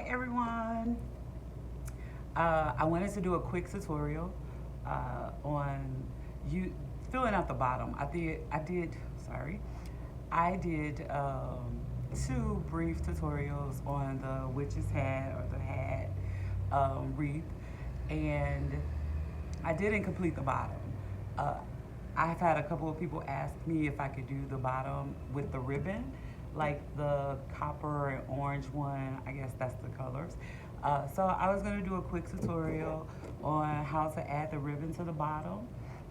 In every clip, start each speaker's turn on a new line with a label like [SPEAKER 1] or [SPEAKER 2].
[SPEAKER 1] everyone. I wanted to do a quick tutorial on you filling out the bottom. I did two brief tutorials on the witch's hat or the hat wreath, and I didn't complete the bottom. I've had a couple of people ask me if I could do the bottom with the ribbon, like the copper and orange one. I guess that's the colors. So I was going to do a quick tutorial on how to add the ribbon to the bottom.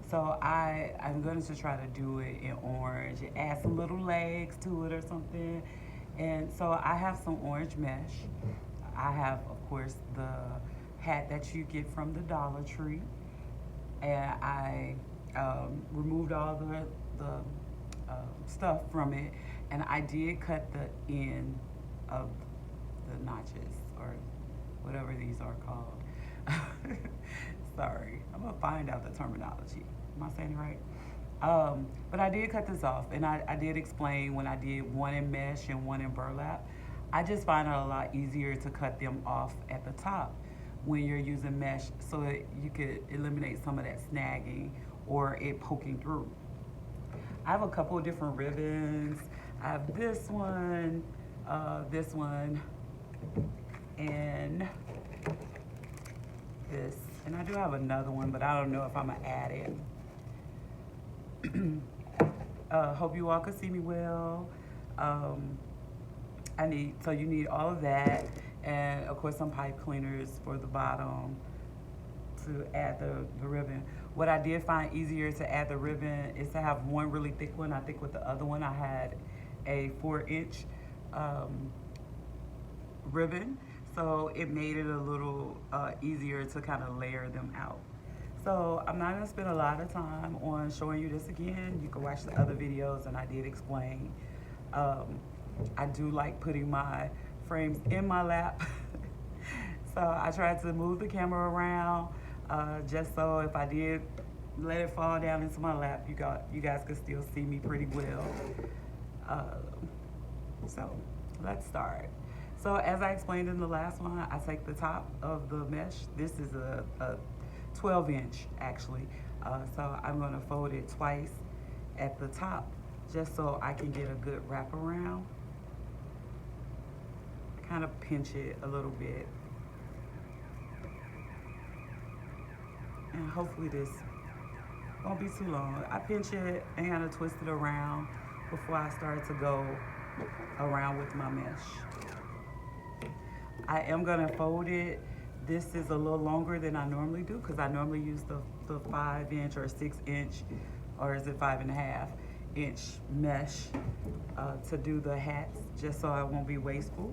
[SPEAKER 1] So I'm going to try to do it in orange, add some little legs to it or something. And so I have some orange mesh. I have, of course, the hat that you get from the Dollar Tree. And I removed all the stuff from it, and I did cut the end of the notches, or whatever these are called. Sorry, I'm gonna find out the terminology. Am I saying it right? But I did cut this off, and I did explain when I did one in mesh and one in burlap. I just find it a lot easier to cut them off at the top when you're using mesh, so that you could eliminate some of that snagging or it poking through. I have a couple of different ribbons. I have this one, and this. And I do have another one, but I don't know if I'm gonna add it. Hope you all can see me well. You need all of that, and of course some pipe cleaners for the bottom to add the ribbon. What I did find easier to add the ribbon is to have one really thick one. I think with the other one I had a 4-inch ribbon, so it made it a little easier to kind of layer them out. So I'm not gonna spend a lot of time on showing you this again. You can watch the other videos, and I did explain. I do like putting my frames in my lap. So I tried to move the camera around just so if I did let it fall down into my lap, you guys could still see me pretty well. So let's start. So as I explained in the last one, I take the top of the mesh. This is a 12-inch actually. So I'm gonna fold it twice at the top just so I can get a good wraparound. Kind of pinch it a little bit. And hopefully this won't be too long. I pinch it and kind of twist it around before I start to go around with my mesh. I am gonna fold it. This is a little longer than I normally do because I normally use the 5-inch or 6-inch, or is it 5.5-inch mesh to do the hats, just so I won't be wasteful.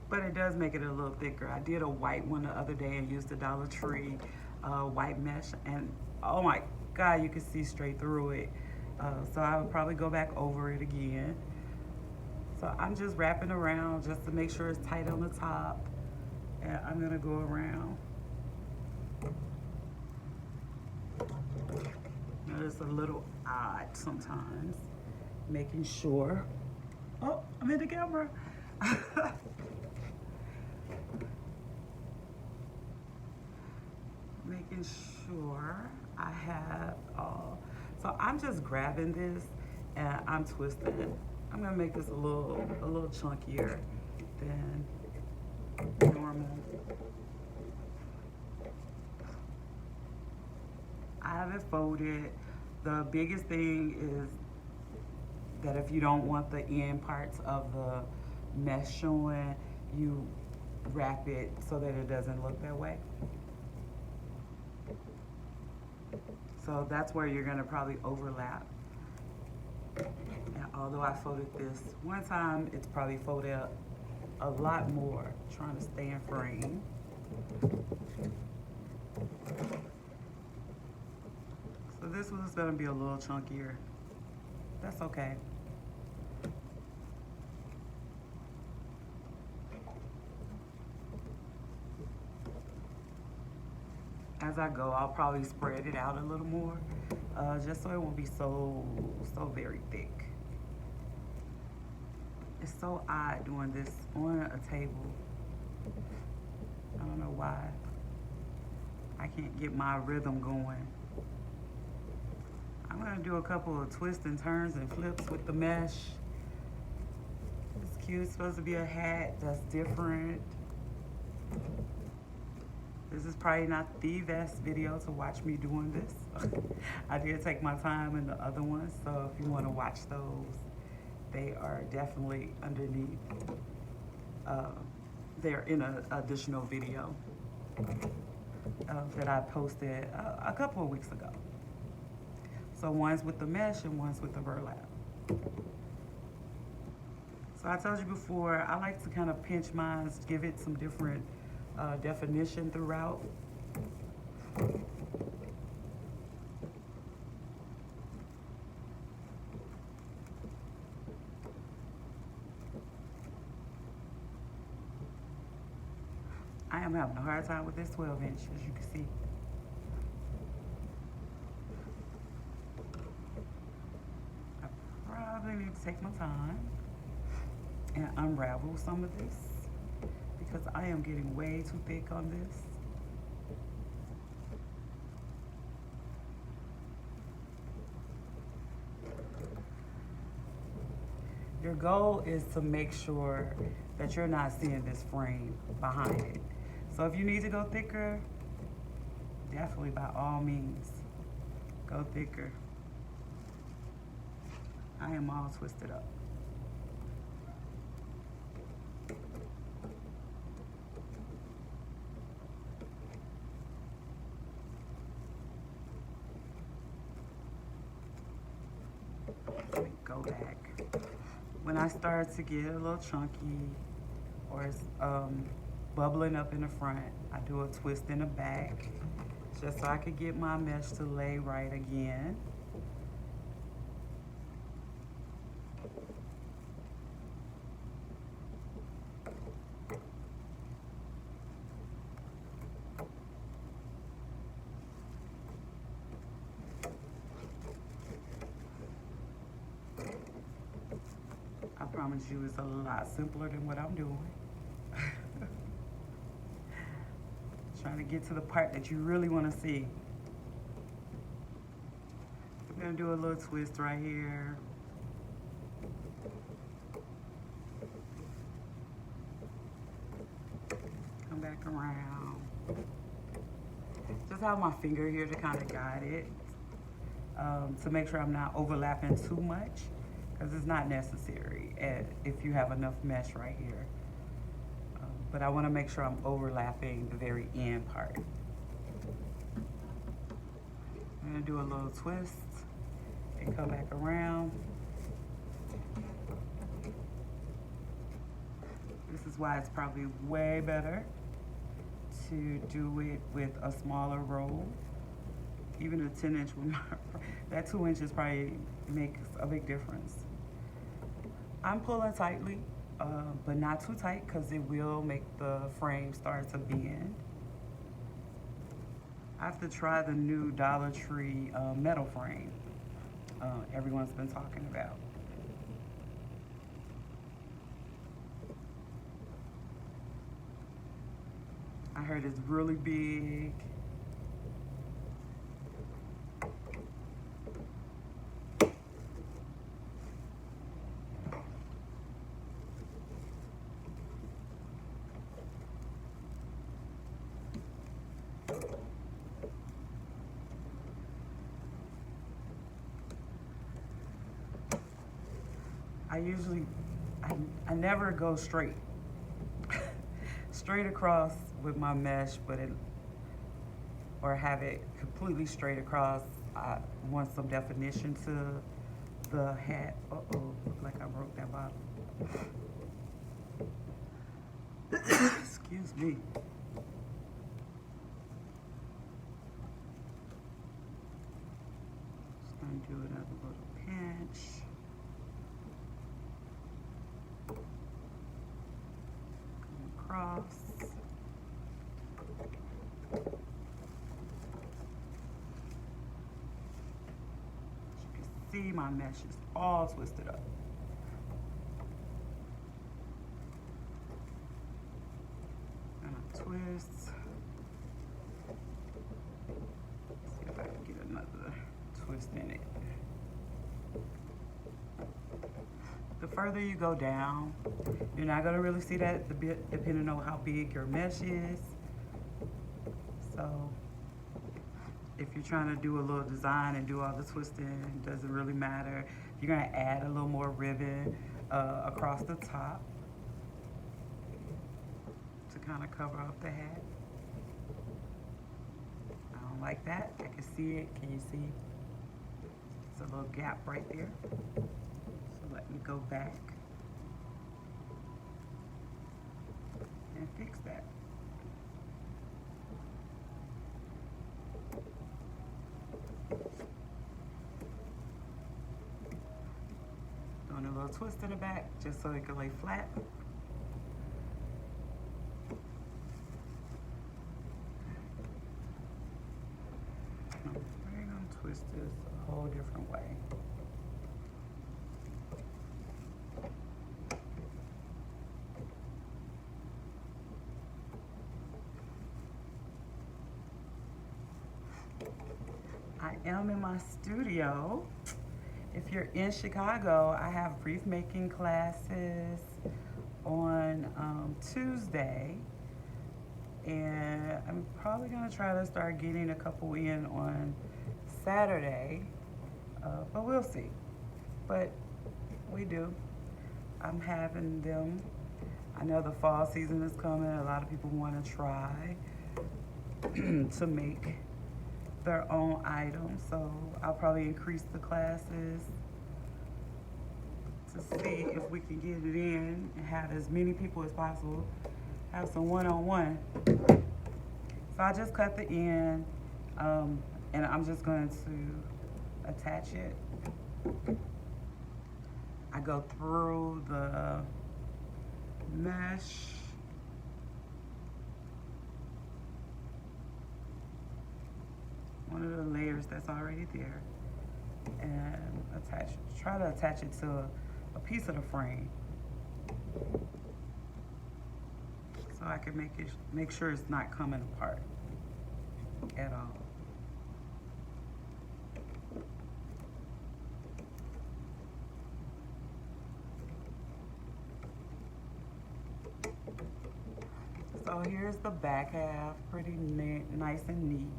[SPEAKER 1] But it does make it a little thicker. I did a white one the other day and used the Dollar Tree white mesh, and oh my God, you can see straight through it. So I would probably go back over it again. So I'm just wrapping around just to make sure it's tight on the top, and I'm gonna go around. Now it's a little odd sometimes, making sure. Oh, I'm in the camera. Making sure I have all. So I'm just grabbing this and I'm twisting. I'm gonna make this a little chunkier than normal. I have it folded. The biggest thing is that if you don't want the end parts of the mesh showing, you wrap it so that it doesn't look that way. So that's where you're gonna probably overlap. And although I folded this one time, it's probably folded a lot more, trying to stay in frame. So this one's gonna be a little chunkier. That's okay. As I go, I'll probably spread it out a little more, just so it won't be so very thick. It's so odd doing this on a table. I don't know why. I can't get my rhythm going. I'm gonna do a couple of twists and turns and flips with the mesh. It's cute, it's supposed to be a hat that's different. This is probably not the best video to watch me doing this. I did take my time in the other ones, so if you wanna watch those, they are definitely underneath. They're in an additional video that I posted a couple of weeks ago. So one's with the mesh and one's with the burlap. So I told you before, I like to kind of pinch mine, give it some different definition throughout. I am having a hard time with this 12-inch, as you can see. I probably need to take my time and unravel some of this because I am getting way too thick on this. Your goal is to make sure that you're not seeing this frame behind it. So if you need to go thicker, definitely by all means, go thicker. I am all twisted up. Let me go back. When I start to get a little chunky or it's bubbling up in the front, I do a twist in the back just so I could get my mesh to lay right again. I promise you it's a lot simpler than what I'm doing. Trying to get to the part that you really want to see. I'm gonna do a little twist right here. Come back around. Just have my finger here to kind of guide it, to make sure I'm not overlapping too much, because it's not necessary if you have enough mesh right here. But I want to make sure I'm overlapping the very end part. I'm going to do a little twist and come back around. This is why it's probably way better to do it with a smaller roll. Even a 10-inch, that 2 inches probably makes a big difference. I'm pulling tightly, but not too tight because it will make the frame start to bend. I have to try the new Dollar Tree metal frame everyone's been talking about. I heard it's really big. I never go straight across with my mesh, but or have it completely straight across. I want some definition to the hat. Uh-oh, look like I broke that bottle. Excuse me. Just gonna do another little pinch. Across. As you can see, my mesh is all twisted up. twist. See if I can get another twist in it. The further you go down, you're not gonna really see that depending on how big your mesh is. So if you're trying to do a little design and do all the twisting, it doesn't really matter. You're gonna add a little more ribbon across the top to kind of cover up the hat. I don't like that. I can see it. Can you see? It's a little gap right there. So let me go back and fix that. Doing a little twist in the back just so it can lay flat. We're gonna twist this a whole different way. I am in my studio. If you're in Chicago, I have wreath making classes on Tuesday. And I'm probably gonna try to start getting a couple in on Saturday, but we'll see. But we do. I'm having them. I know the fall season is coming. A lot of people wanna try to make their own items, so I'll probably increase the classes to see if we can get it in and have as many people as possible, have some one-on-one. So I just cut the end, and I'm just going to attach it. I go through the mesh, one of the layers that's already there, and try to attach it to a piece of the frame so I can make sure it's not coming apart at all. So here's the back half, pretty nice and neat.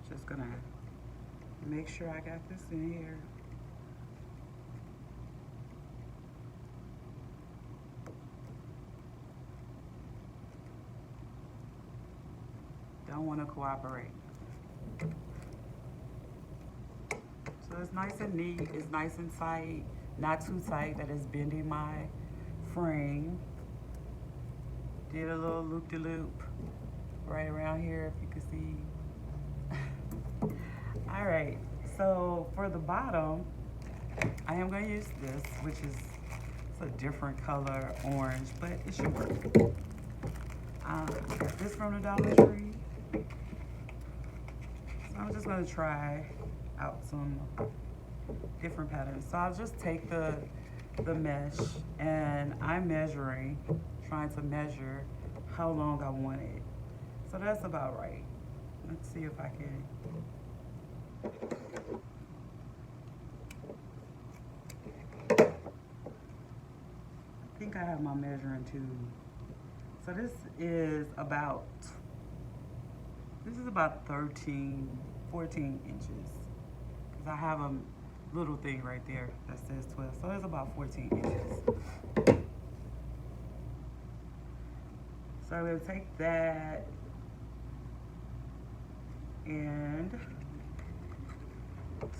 [SPEAKER 1] Just gonna make sure I got this in here. Don't want to cooperate. So it's nice and neat, it's nice and tight, not too tight that it's bending my frame. Did a little loop-de-loop right around here, if you can see. All right, so for the bottom, I am going to use this, which is it's a different color, orange, but it should work. I got this from the Dollar Tree. So I'm just going to try out some different patterns. So I'll just take the mesh, and I'm trying to measure how long I want it. So that's about right. Let's see if I can. I think I have my measuring tube. So this is about 13, 14 inches. Because I have a little thing right there that says 12. So it's about 14 inches. So I'm going to take that and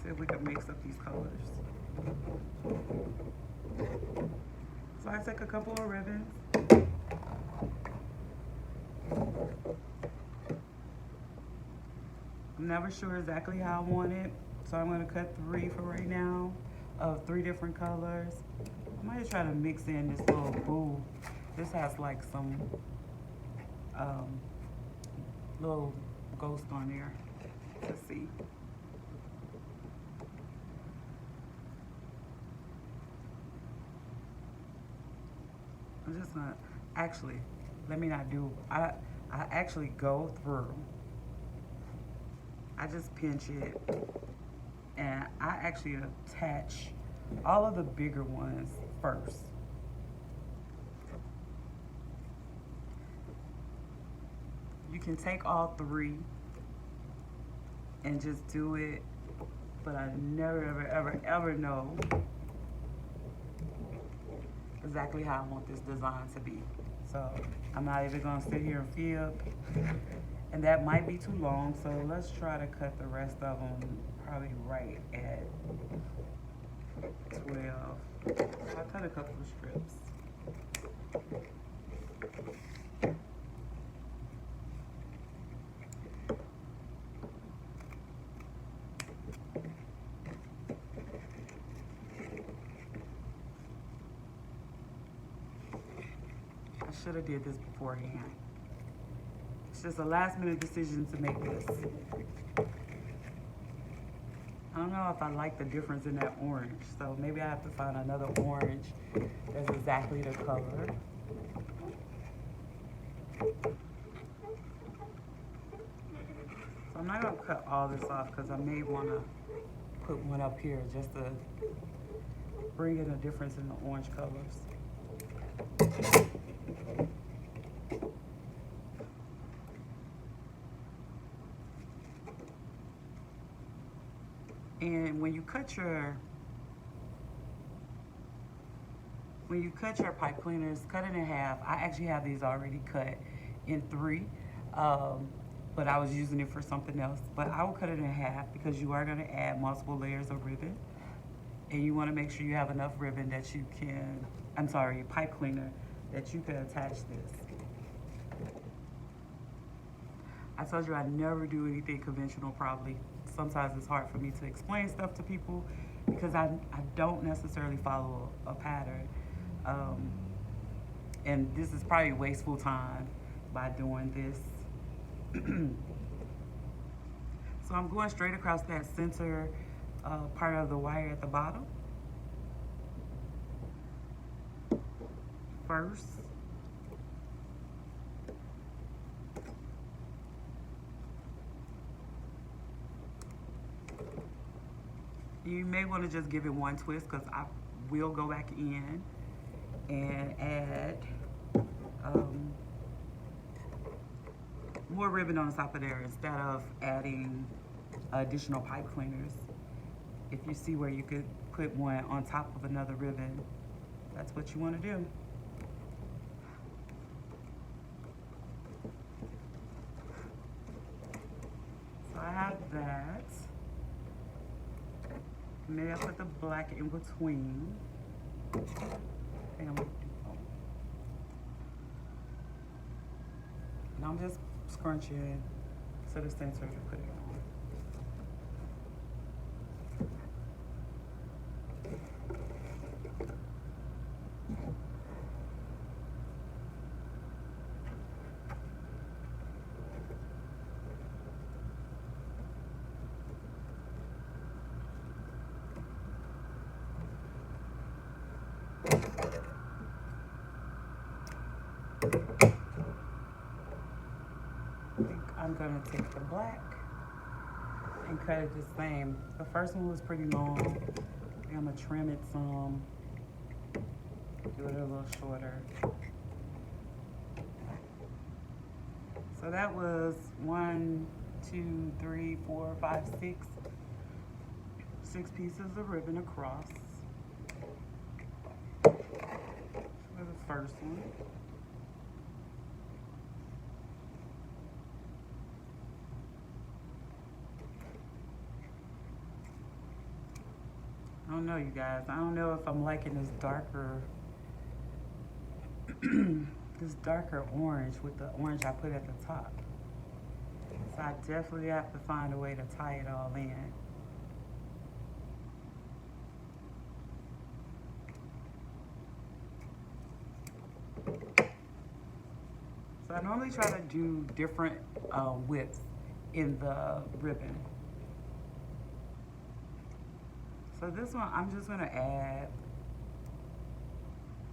[SPEAKER 1] see if we can mix up these colors. So I take a couple of ribbons. I'm never sure exactly how I want it, so I'm going to cut 3 for right now of 3 different colors. I might try to mix in this little boo. This has like some little ghost on there. Let's see. I'm just gonna, actually, let me not do, I actually go through. I just pinch it and I actually attach all of the bigger ones first. You can take all three and just do it, but I never, ever, ever, ever know exactly how I want this design to be. So I'm not even gonna sit here and fib, and that might be too long, so let's try to cut the rest of them probably right at 12. I'll cut a couple of strips. I should have did this beforehand. It's just a last minute decision to make this. I don't know if I like the difference in that orange, so maybe I have to find another orange that's exactly the color. So I'm not gonna cut all this off because I may wanna put one up here just to bring in a difference in the orange colors. And when you cut your pipe cleaners, cut it in half. I actually have these already cut in 3, but I was using it for something else. But I will cut it in half because you are going to add multiple layers of ribbon, and you want to make sure you have enough ribbon that you can, pipe cleaner, that you can attach this. I told you I never do anything conventional probably. Sometimes it's hard for me to explain stuff to people because I don't necessarily follow a pattern. And this is probably wasteful time by doing this. So I'm going straight across that center part of the wire at the bottom. First. You may want to just give it one twist because I will go back in and add more ribbon on the top of there instead of adding additional pipe cleaners. If you see where you could put one on top of another ribbon, that's what you want to do. So I have that. Maybe I'll put the black in between. I think I'm gonna do both. And I'm just scrunching to the center to put it on. I think I'm gonna take the black and cut it the same. The first one was pretty long. I think I'm gonna trim it some, do it a little shorter. So that was 1, 2, 3, 4, 5, 6. 6 pieces of ribbon across for the first one. I don't know, you guys. I don't know if I'm liking this darker, this darker orange with the orange I put at the top. So I definitely have to find a way to tie it all in. So I normally try to do different widths in the ribbon. So this one, I'm just gonna add,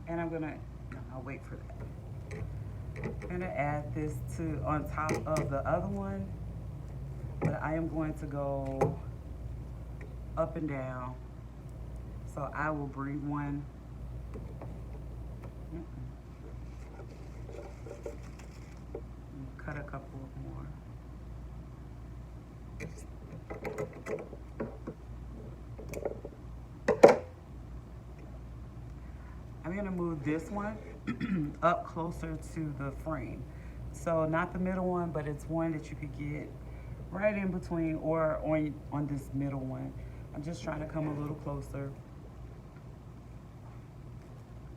[SPEAKER 1] and I'm gonna, no, I'll wait for that. I'm gonna add this to on top of the other one, but I am going to go up and down. So I will bring one. Cut a couple more. I'm gonna move this one up closer to the frame. So not the middle one, but it's one that you could get right in between or on this middle one. I'm just trying to come a little closer.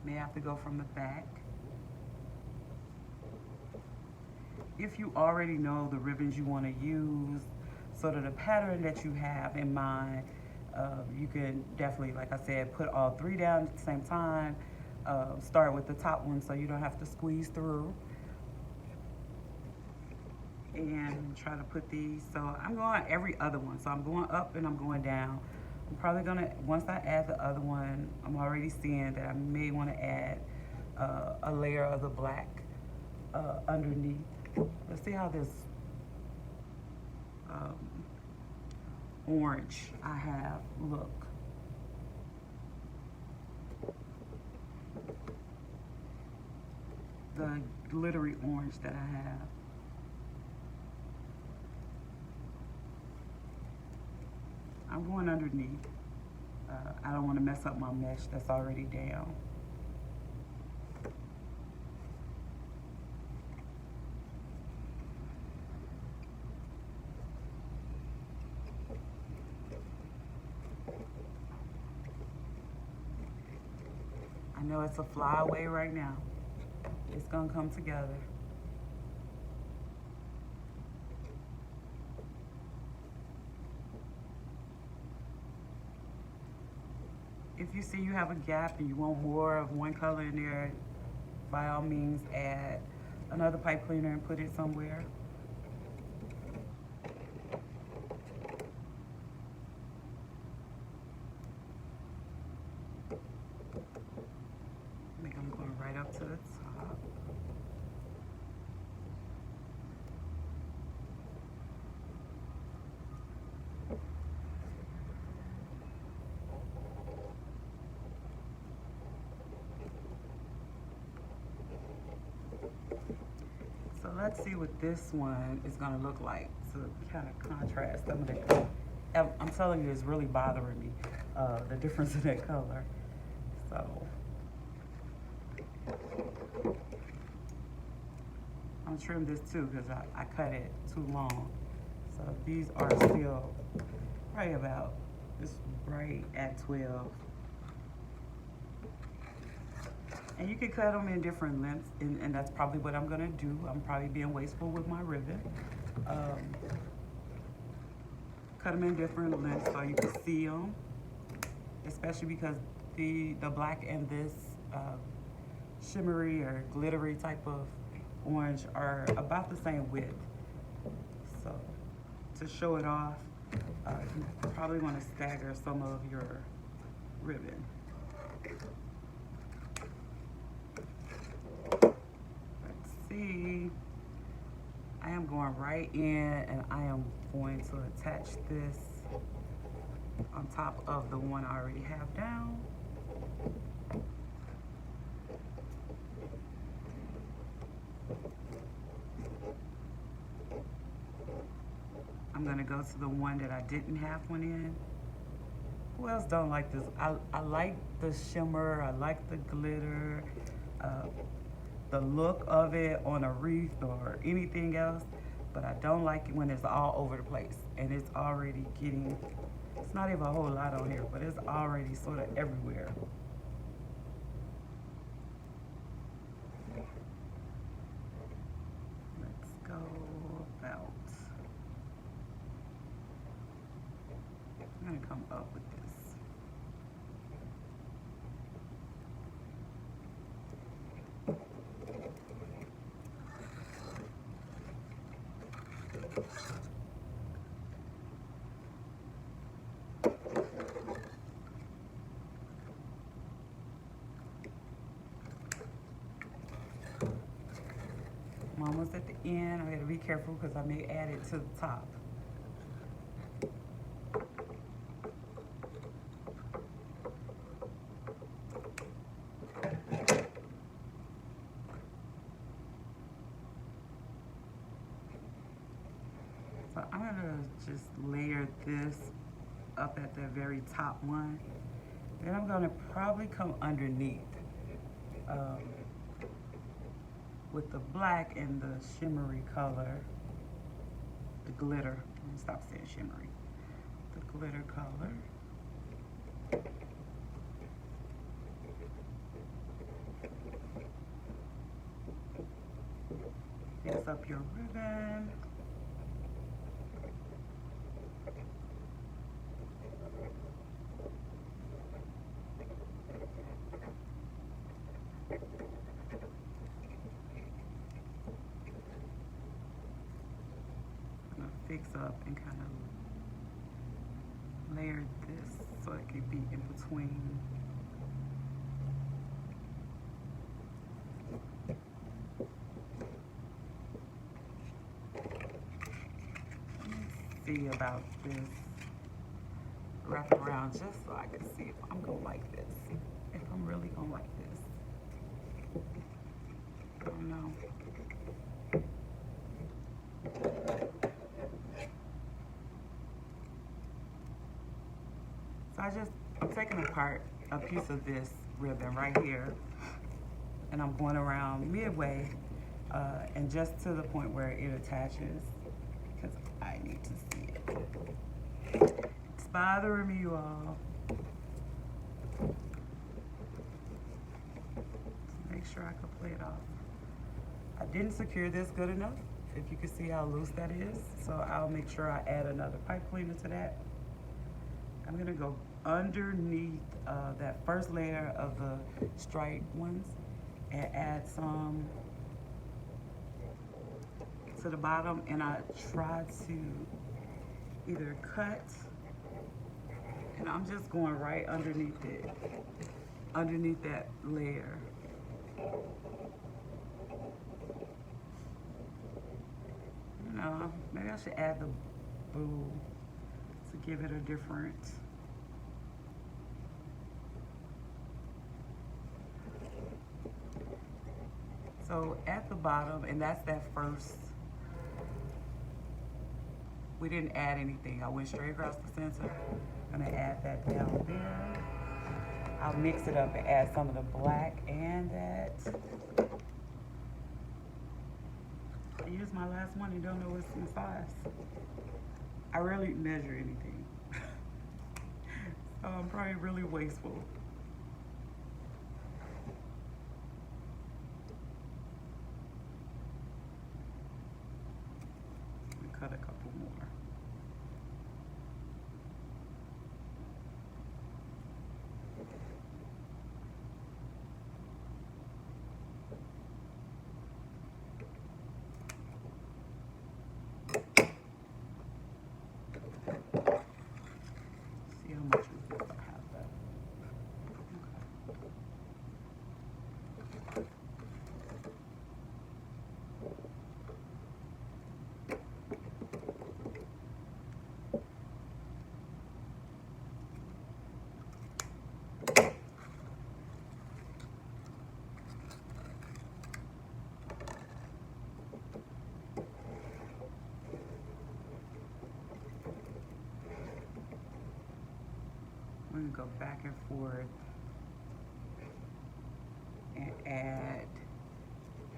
[SPEAKER 1] May have to go from the back. If you already know the ribbons you want to use, sort of the pattern that you have in mind, you can definitely, like I said, put all three down at the same time. Start with the top one so you don't have to squeeze through. And try to put these, so I'm going every other one. So I'm going up and I'm going down. I'm probably gonna, once I add the other one, I'm already seeing that I may want to add a layer of the black underneath. Let's see how this orange I have look. The glittery orange that I have. I'm going underneath. I don't want to mess up my mesh that's already down. I know it's a flyaway right now. It's gonna come together. If you see you have a gap and you want more of one color in there, by all means add another pipe cleaner and put it somewhere. I think I'm going right up to the top. So let's see what this one is gonna look like to kind of contrast some of the, I'm telling you, it's really bothering me, the difference in that color. So I'm gonna trim this too because I cut it too long. So these are still right about, this right at 12. And you can cut them in different lengths, and that's probably what I'm gonna do. I'm probably being wasteful with my ribbon. Cut them in different lengths so you can see them, especially because the black and this shimmery or glittery type of orange are about the same width. So to show it off, you probably want to stagger some of your ribbon. Let's see. I am going right in and I am going to attach this on top of the one I already have down. I'm gonna go to the one that I didn't have one in. Who else don't like this? I like the shimmer, I like the glitter, the look of it on a wreath or anything else, but I don't like it when it's all over the place and it's already getting, it's not even a whole lot on here, but it's already sort of everywhere. Let's go about, I'm gonna come up with this. I'm almost at the end. I gotta be careful because I may add it to the top. So I'm gonna just layer this up at the very top one. Then I'm gonna probably come underneath with the black and the shimmery color, the glitter. Let me stop saying shimmery. The glitter color. Fix up your ribbon. Fix up and kind of layer this so it can be in between. Let me see about this. Wrap it around just so I can see if I'm gonna like this. If I'm really gonna like this. I don't know. I'm taking apart a piece of this ribbon right here, and I'm going around midway and just to the point where it attaches, because I need to see it. It's bothering me, you all. Make sure I can play it off. I didn't secure this good enough, if you can see how loose that is, so I'll make sure I add another pipe cleaner to that. I'm gonna go underneath that first layer of the striped ones and add some to the bottom, and I try to either cut, and I'm just going right underneath it, underneath that layer. You know, maybe I should add the blue to give it a different. So at the bottom, and that's that first, we didn't add anything. I went straight across the center. I'm gonna add that down there. I'll mix it up and add some of the black and that. I used my last one and don't know what's in size. I rarely measure anything. So I'm probably really wasteful. Cut a couple more. See how much of this I have left. We're gonna go back and forth and add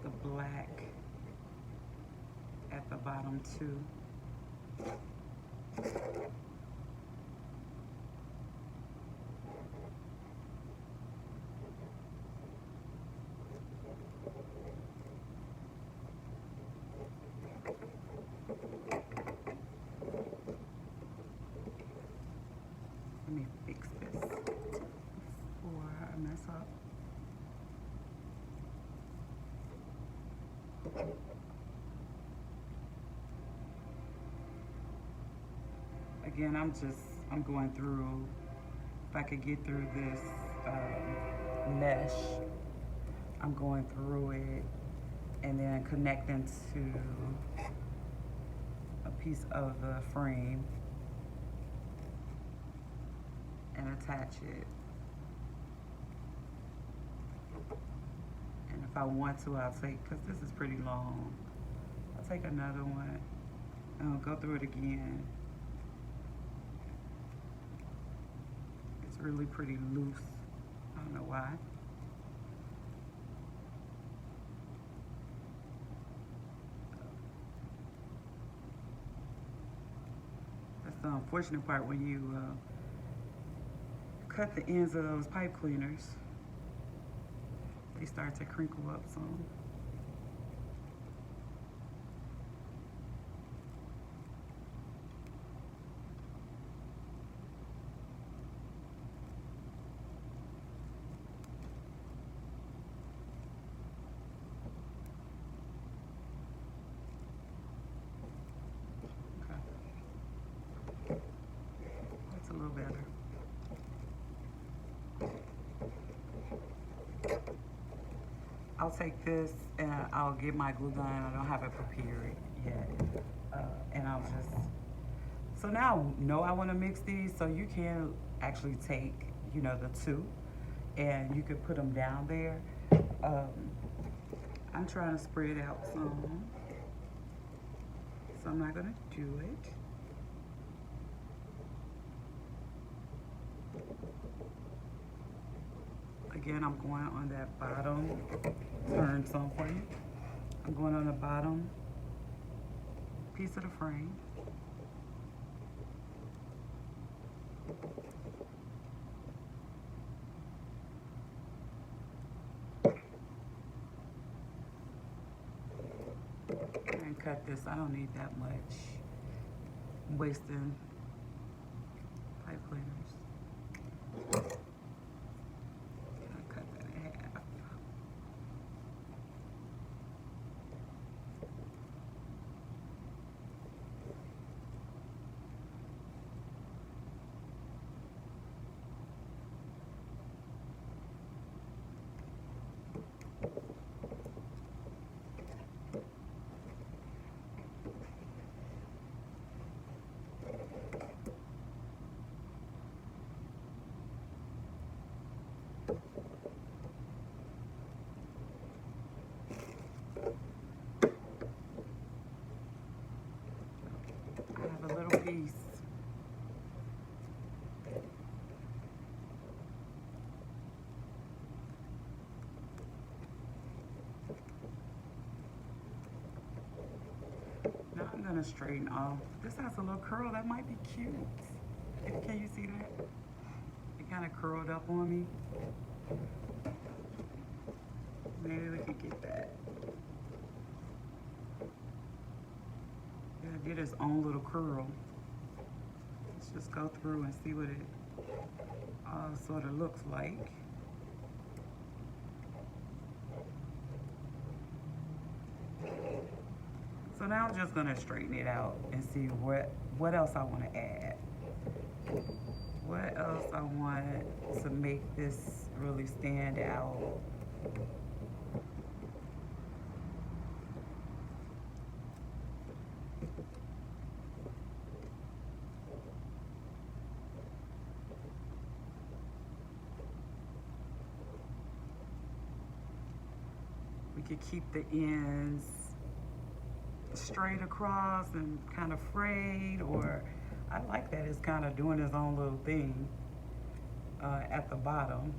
[SPEAKER 1] the black at the bottom too. Let me fix this before I mess up. Again, I'm going through, if I could get through this mesh, I'm going through it and then connect them to a piece of the frame and attach it. And if I want to, I'll take, because this is pretty long, I'll take another one and I'll go through it again. It's really pretty loose. I don't know why. That's the unfortunate part when you cut the ends of those pipe cleaners. They start to crinkle up some. Okay. That's a little better. I'll take this and I'll get my glue gun. I don't have it prepared yet. And I'll just, so now I know I want to mix these, so you can actually take, you know, the two and you could put them down there. I'm trying to spread out some, so I'm not going to do it. Again, I'm going on that bottom, turn some for you. I'm going on the bottom piece of the frame. And cut this, I don't need that much. I'm wasting pipe cleaners. A little piece. Now I'm gonna straighten off. This has a little curl that might be cute. Can you see that? It kind of curled up on me. Maybe we can get that. Get its own little curl. Let's just go through and see what it sort of looks like. So now I'm just gonna straighten it out and see what else I want to add. What else I want to make this really stand out. We could keep the ends straight across and kind of frayed, or I like that it's kind of doing its own little thing at the bottom.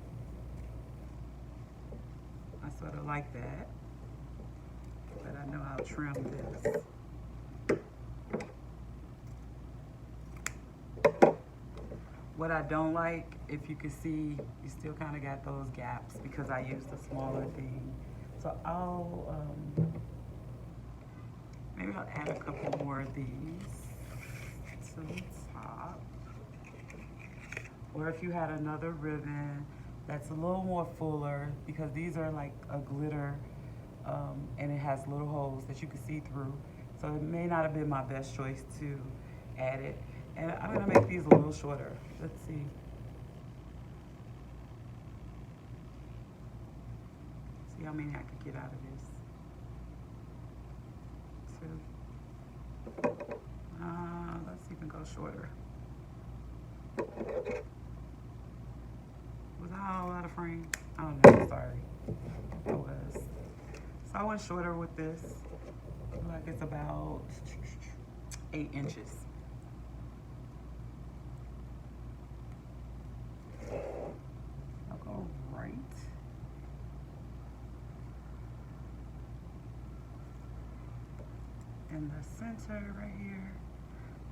[SPEAKER 1] I sort of like that, but I know I'll trim this. What I don't like, if you can see, you still kind of got those gaps because I used a smaller thing. So maybe I'll add a couple more of these to the top. Or if you had another ribbon that's a little more fuller, because these are like a glitter and it has little holes that you can see through. So it may not have been my best choice to add it. And I'm gonna make these a little shorter. Let's see. See how many I could get out of this. Let's even go shorter. Was I all out of frame? I don't know, sorry. I was. So I went shorter with this. Like it's about 8 inches. I'll go right. In the center right here.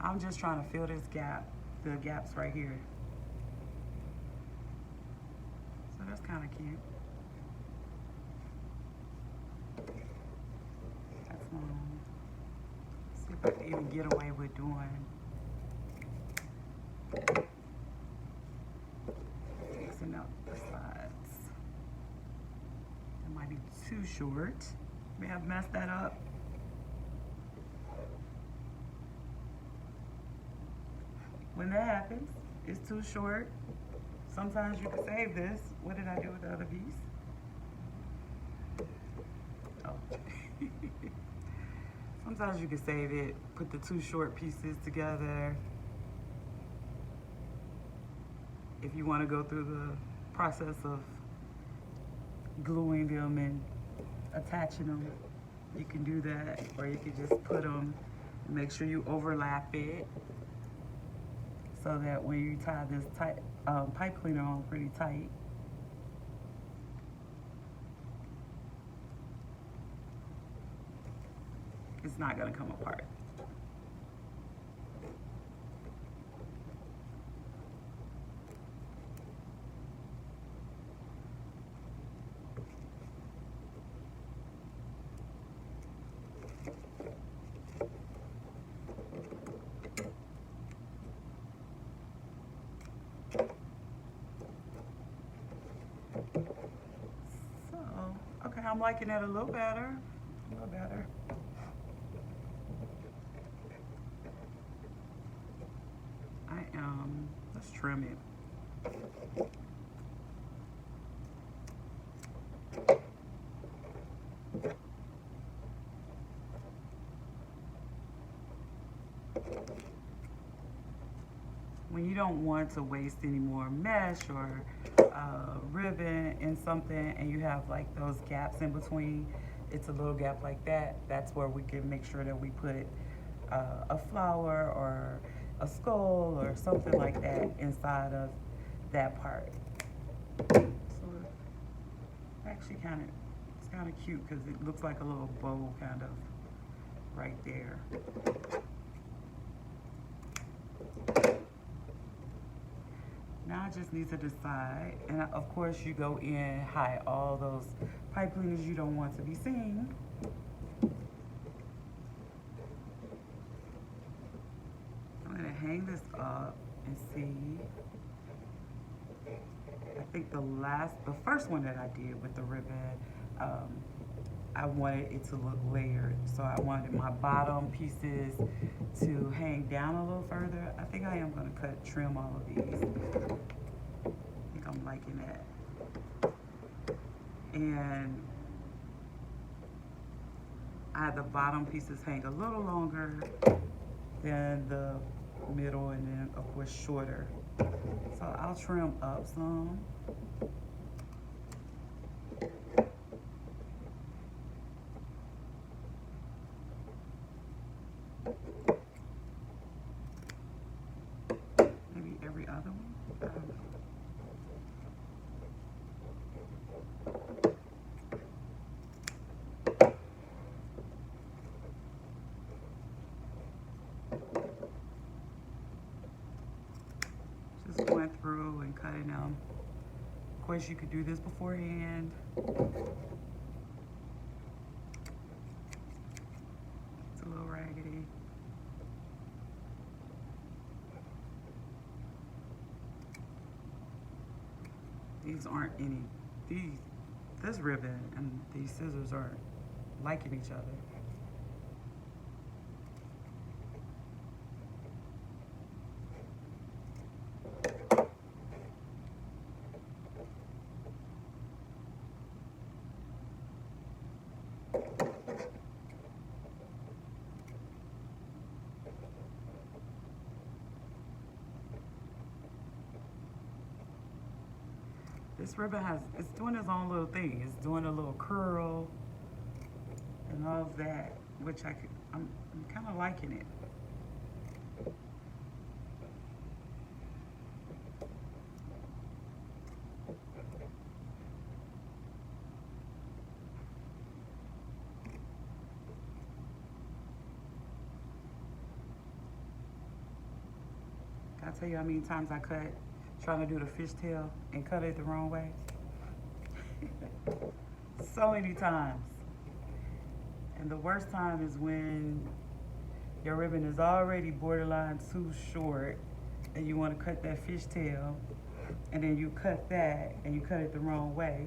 [SPEAKER 1] I'm just trying to fill this gap, the gaps right here. So that's kind of cute. That's see if I can even get away with doing fixing up the sides. It might be too short. May have messed that up. When that happens, it's too short. Sometimes you can save this. What did I do with the other piece? Oh. Sometimes you can save it, put the 2 short pieces together. If you want to go through the process of gluing them and attaching them, you can do that. Or you can just put them and make sure you overlap it, so that when you tie this pipe cleaner on pretty tight, it's not gonna come apart. So, okay, I'm liking it a little better. A little better. Let's trim it. When you don't want to waste any more mesh or ribbon in something, and you have like those gaps in between, it's a little gap like that, that's where we can make sure that we put a flower or a skull or something like that inside of that part. So actually it's kind of cute because it looks like a little bow kind of right there. Now I just need to decide, and of course you go in, hide all those pipe cleaners you don't want to be seen. I'm gonna hang this up and see. I think the first one that I did with the ribbon, I wanted it to look layered. So I wanted my bottom pieces to hang down a little further. I think I am gonna trim all of these. I think I'm liking that. And I had the bottom pieces hang a little longer than the middle, and then of course shorter. So I'll trim up some. Maybe every other one. I don't know. Just going through and cutting them. Of course, you could do this beforehand. It's a little raggedy. These aren't any, this ribbon and these scissors aren't liking each other. This ribbon it's doing its own little thing. It's doing a little curl and all of that, which I'm kind of liking it. Can I tell you how many times I cut trying to do the fishtail and cut it the wrong way? So many times. And the worst time is when your ribbon is already borderline too short and you want to cut that fishtail, and then you cut that and you cut it the wrong way.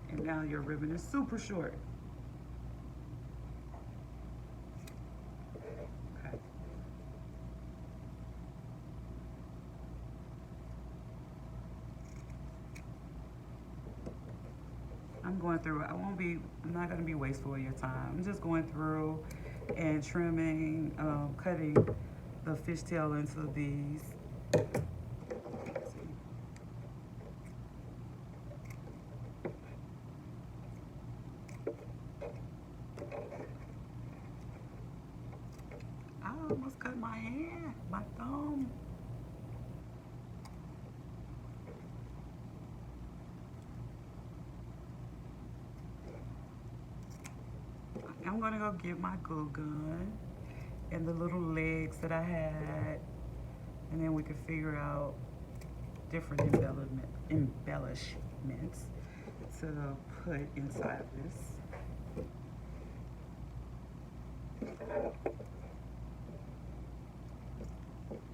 [SPEAKER 1] And now your ribbon is super short. Okay. I'm going through, I'm not gonna be wasteful of your time. I'm just going through and trimming, cutting the fishtail into these. I almost cut my hand, my thumb. I'm gonna go get my glue gun and the little legs that I had, and then we could figure out different embellishments to put inside this.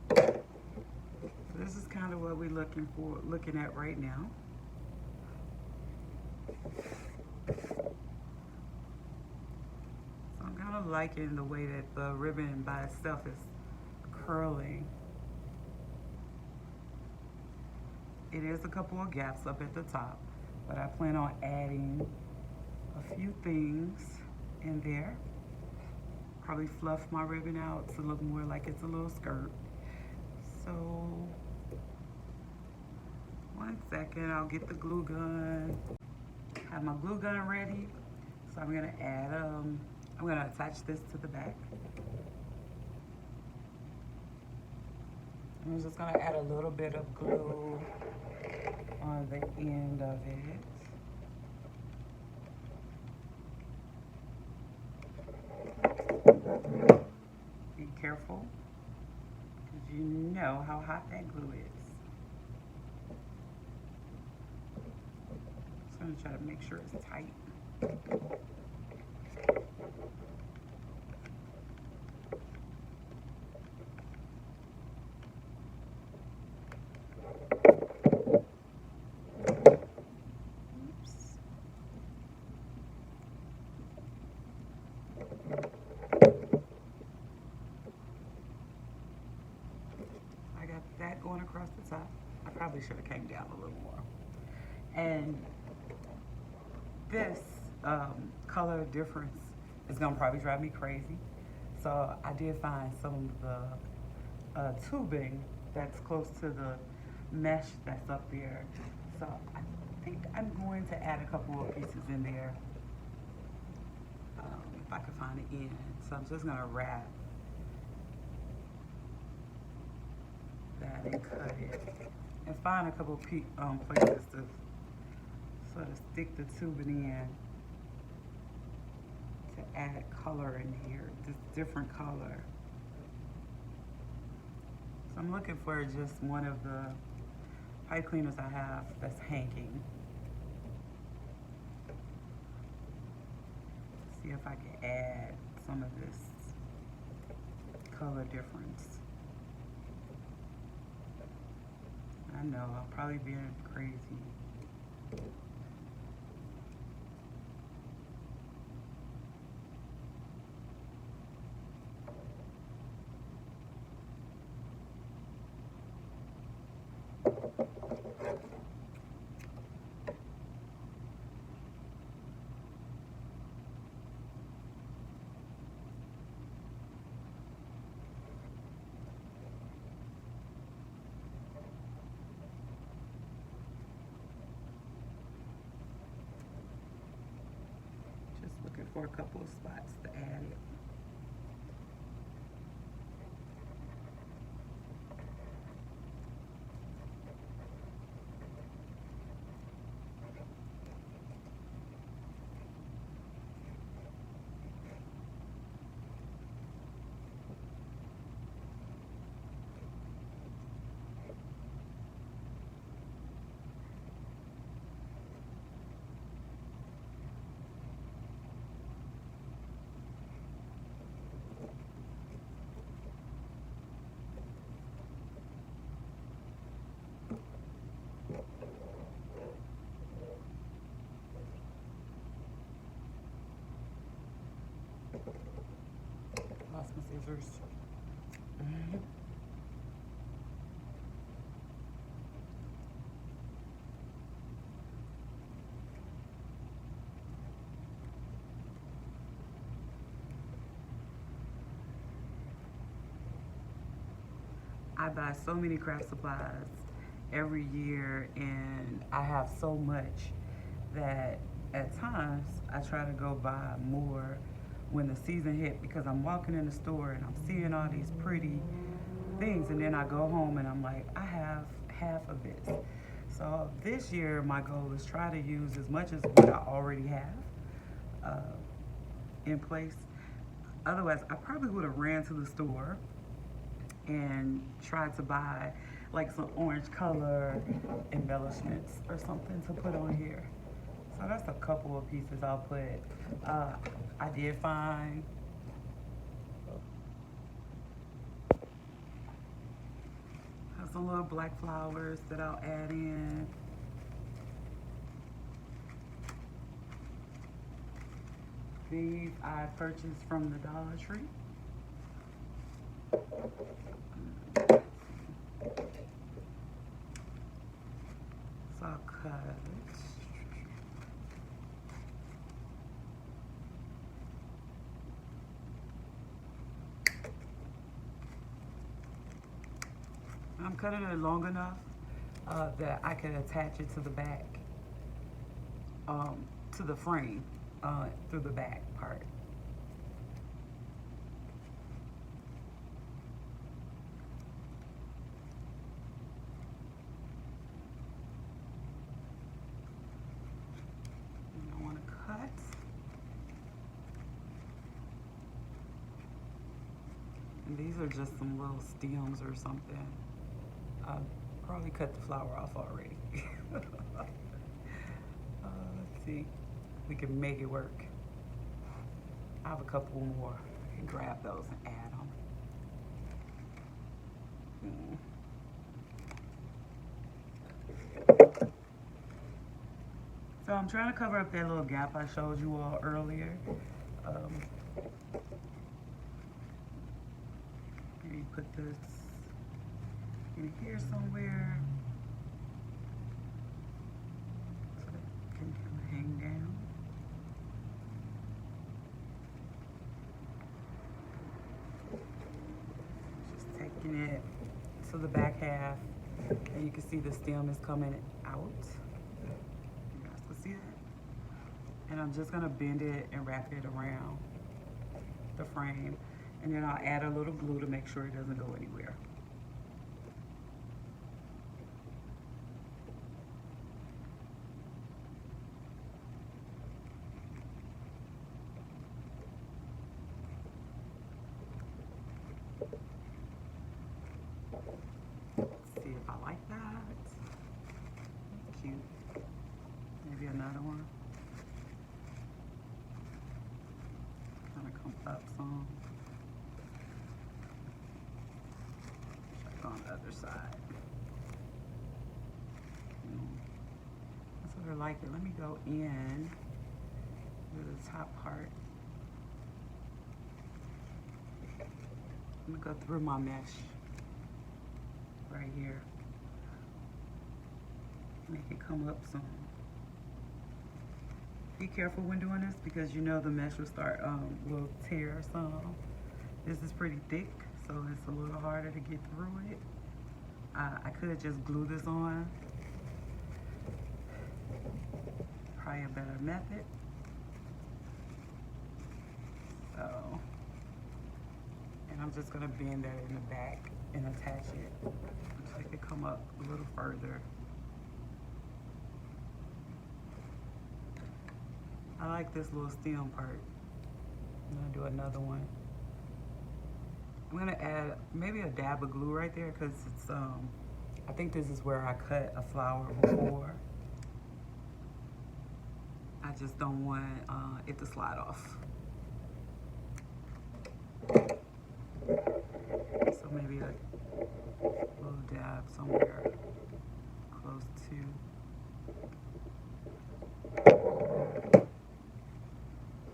[SPEAKER 1] So this is kind of what we're looking at right now. So I'm kind of liking the way that the ribbon by itself is curling. It is a couple of gaps up at the top, but I plan on adding a few things in there. Probably fluff my ribbon out to look more like it's a little skirt. So, 1 second, I'll get the glue gun. Have my glue gun ready. So I'm gonna add, I'm gonna attach this to the back. I'm just gonna add a little bit of glue on the end of it. Be careful, because you know how hot that glue is. So I'm gonna try to make sure it's tight. That going across the top. I probably should have came down a little more. And this color difference is gonna probably drive me crazy. So I did find some of the tubing that's close to the mesh that's up there. So I think I'm going to add a couple of pieces in there if I could find the end. So I'm just gonna wrap that and cut it, and find a couple of places to sort of stick the tubing in to add color in here, just different color. So I'm looking for just one of the pipe cleaners I have that's hanging. See if I can add some of this color difference. I know, I'll probably be crazy. for a couple of spots to add it. Lost my scissors. I buy so many craft supplies every year, and I have so much that at times I try to go buy more when the season hit, because I'm walking in the store and I'm seeing all these pretty things, and then I go home and I'm like, I have half of this. So this year my goal is try to use as much as what I already have in place. Otherwise, I probably would have ran to the store and tried to buy like some orange color embellishments or something to put on here. So that's a couple of pieces I'll put. I did find some little black flowers that I'll add in. These I purchased from the Dollar Tree. So I'll cut. I'm cutting it long enough that I can attach it to the back, to the frame, through the back part. And I want to cut. And these are just some little stems or something. I probably cut the flower off already. Let's see, we can make it work. I have a couple more. I can grab those and add them. So I'm trying to cover up that little gap I showed you all earlier. Maybe put this in here somewhere so that it can kind of hang down. Just taking it to the back half, and you can see the stem is coming out. You guys can see that? And I'm just gonna bend it and wrap it around the frame, and then I'll add a little glue to make sure it doesn't go anywhere. Let's see if I like that. Cute. Maybe another one. Kind of come up some. Check on the other side. That's what I like it. Let me go in to the top part. I'm gonna go through my mesh right here. Make it come up some. Be careful when doing this, because you know the mesh will start, will tear some. This is pretty thick, so it's a little harder to get through it. I could just glue this on. Probably a better method. So, and I'm just gonna bend that in the back and attach it so it can come up a little further. I like this little stem part. I'm gonna do another one. I'm gonna add maybe a dab of glue right there because it's I think this is where I cut a flower before. I just don't want it to slide off. So maybe a little dab somewhere close to.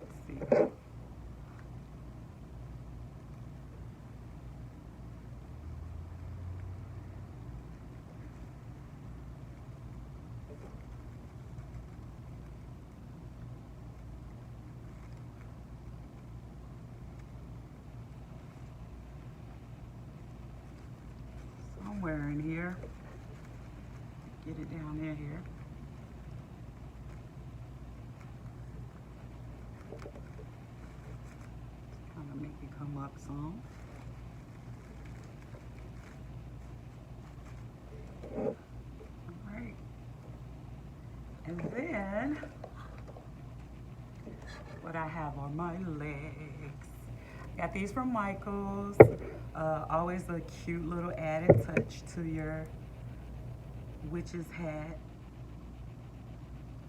[SPEAKER 1] Let's see. Somewhere in here. Get it down in here. Kind of make it come up some. All right. And then what I have on my legs. Got these from Michael's. Always a cute little added touch to your witch's hat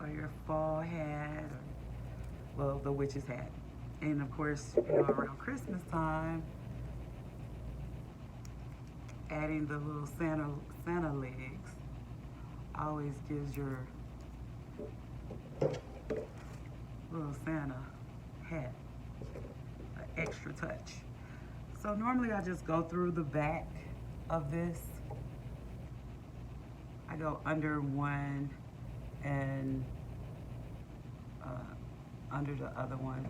[SPEAKER 1] or your fall hat, or, well, the witch's hat. And of course, you know, around Christmas time, adding the little Santa legs always gives your little Santa hat an extra touch. So normally I just go through the back of this. I go under one and under the other one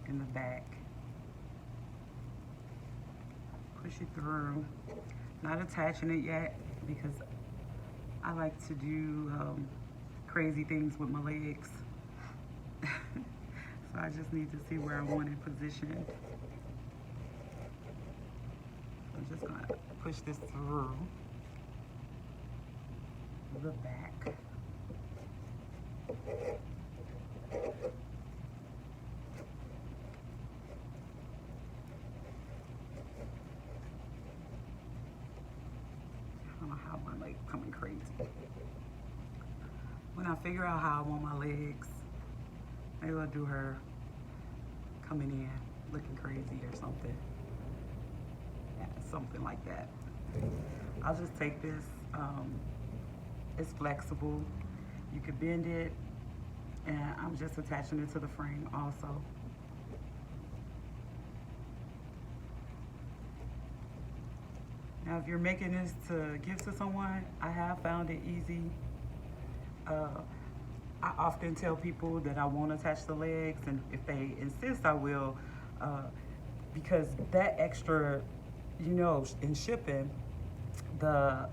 [SPEAKER 1] in the back. Push it through. Not attaching it yet because I like to do crazy things with my legs. So I just need to see where I want it positioned. I'm just gonna push this through the back. I don't know how my leg coming crazy. When I figure out how I want my legs, maybe I'll do her coming in looking crazy or something. Yeah, something like that. I'll just take this. It's flexible. You could bend it, and I'm just attaching it to the frame also. Now, if you're making this to give to someone, I have found it easy. I often tell people that I won't attach the legs, and if they insist, I will, because that extra, you know, in shipping, the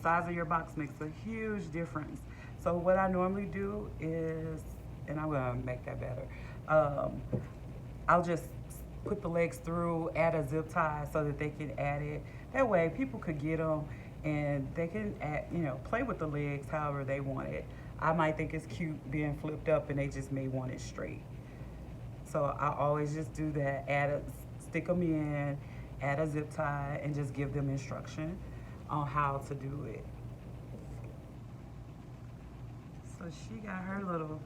[SPEAKER 1] size of your box makes a huge difference. So what I normally do is, and I'm gonna make that better, I'll just put the legs through, add a zip tie so that they can add it. That way people could get them and they can add, you know, play with the legs however they want it. I might think it's cute being flipped up and they just may want it straight. So I always just do that, stick them in, add a zip tie, and just give them instruction on how to do it. So she got her little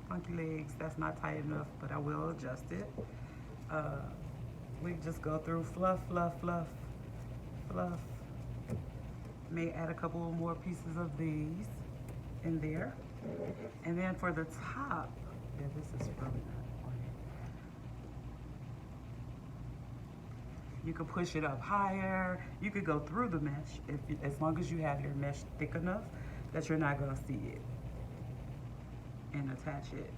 [SPEAKER 1] funky legs. That's not tight enough, but I will adjust it. We just go through fluff, fluff, fluff, fluff. May add a couple more pieces of these in there. And then for the top, yeah, this is really not on it. You can push it up higher. You could go through the mesh as long as you have your mesh thick enough that you're not gonna see it, and attach it.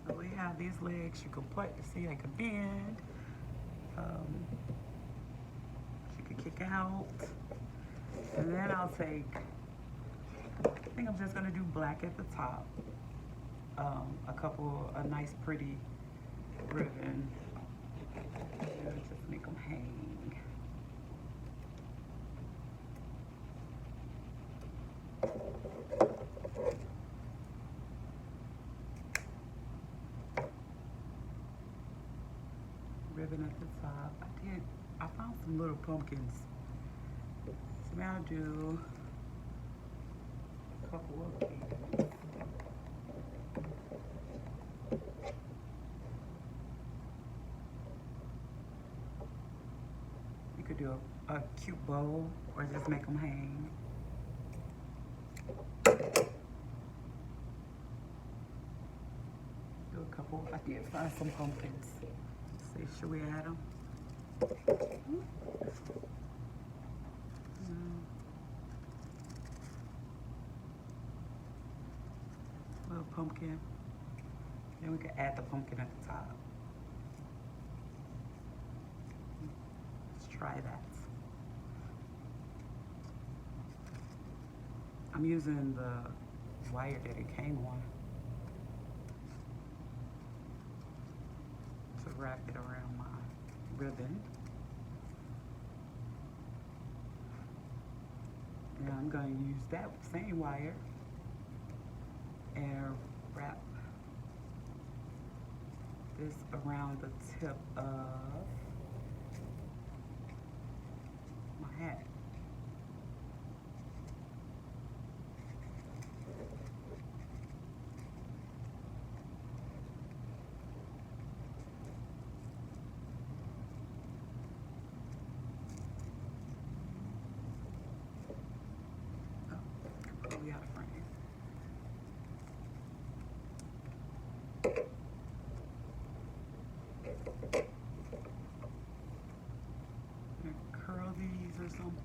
[SPEAKER 1] So we have these legs. You can play, see, I can bend. she could kick out. And then I'll take, I think I'm just gonna do black at the top. A nice pretty ribbon. And just make them hang. Ribbon at the top. I found some little pumpkins. So now I'll do a couple of these. You could do a cute bow or just make them hang. Do a couple. I did find some pumpkins. Let's see, should we add them? Little pumpkin. Then we can add the pumpkin at the top. Let's try that. I'm using the wire that it came on to wrap it around my ribbon. And I'm going to use that same wire and wrap this around the tip of my hat. We got a frame. Curl these or something.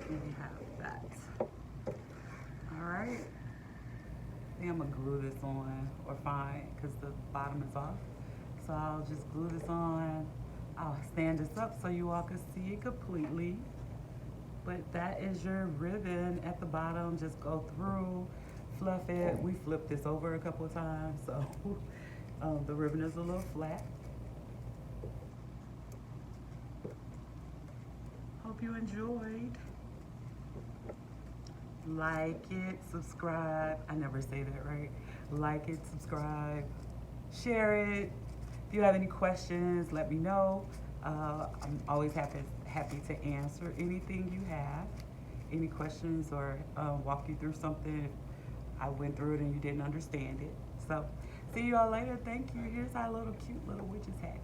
[SPEAKER 1] We have that. All right. I think I'm gonna glue this on, or fine, because the bottom is off. So I'll just glue this on. I'll stand this up so you all can see it completely. But that is your ribbon at the bottom. Just go through, fluff it. We flipped this over a couple of times, so the ribbon is a little flat. Hope you enjoyed. Like it, subscribe. I never say that right. Like it, subscribe, share it. If you have any questions, let me know. I'm always happy to answer anything you have. Any questions or walk you through something if I went through it and you didn't understand it. So see you all later. Thank you. Here's our little cute little witch's hat.